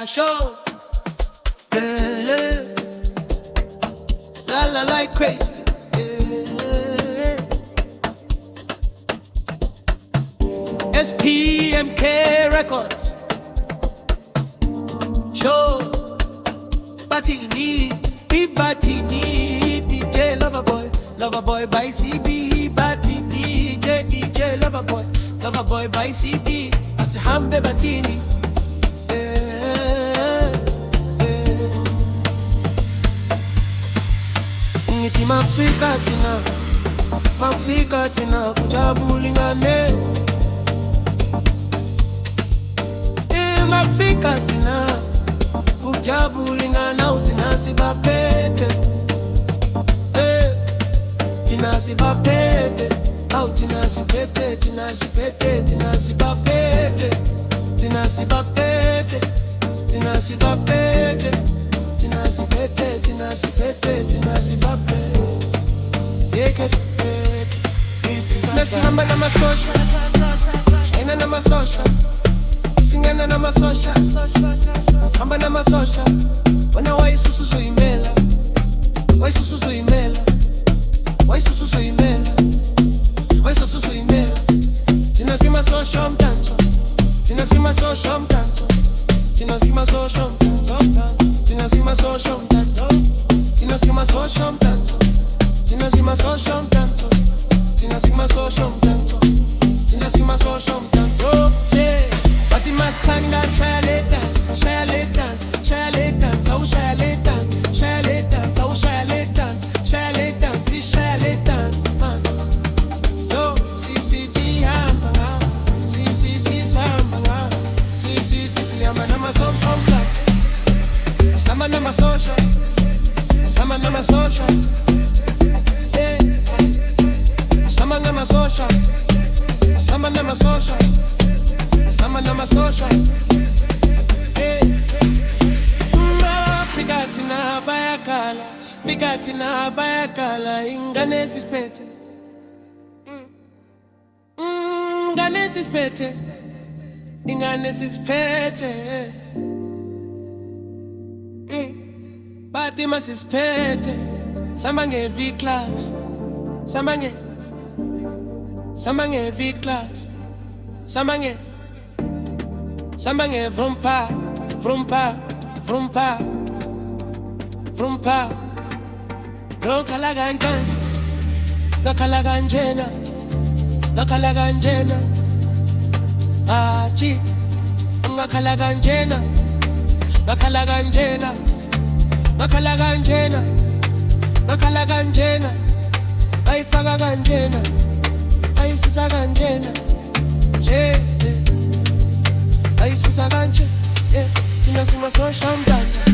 show. Yeah. La la like crazy. Yeah. SPMK Records. Show. Batini, be Batini, DJ Lover boy by CB. Batini, DJ Lover boy by CB. I say Hambe Batini. Ngithi makufika thina kujabula ingane. Makufika thina kujabula ingane uthina sibaphethe. Thina sibaphethe, thina sibaphethe, thina sibaphethe, thina sibaphethe, thina sibaphethe, thina sibaphethe, thina sibaphethe, thina sibaphethe, thina sibaphethe. Nasihamba namasosha, shayina namasosha, singena namasosha, sihamba namasosha. Wena wayisusu zoyimela, wayisusu zoyimela, wayisusu zoyimela, wayisusu zoyimela. Thina simasosha umdanso, thina simasosha umdanso, thina simasosha umdanso, thina simasosha umdanso, thina simasosha umdanso, thina simasosha umdanso, thina simasosha umdanso, thina simasosha umdanso. Say, bathi masithanda shaya le dance, shaya le dance, shaya le dance, awu shaya le dance, shaya le dance, awu shaya le dance, shaya le dance, shaya le dance, man. Yo, si hamba, si samba, si hamba namasosha umdanso, samba namasosha, samba namasosha. Sama na masosha, sama na masosha, sama na masosha. Figatina bayakala, ingane sispete. Ingane sispete, ingane sispete. Batima sispete, sama nge V-class, sama nge V-class, sama nge vrumpa, vrumpa, vrumpa, vrumpa. Lokala kanjena, lokala kanjena, lokala kanjena. Achi, ngakhala kanjena, lokala kanjena, lokala kanjena, lokala kanjena. Ayifaka kanjena, ayisusa kanjena, ayisusa kanje, thina simasosha umdanso.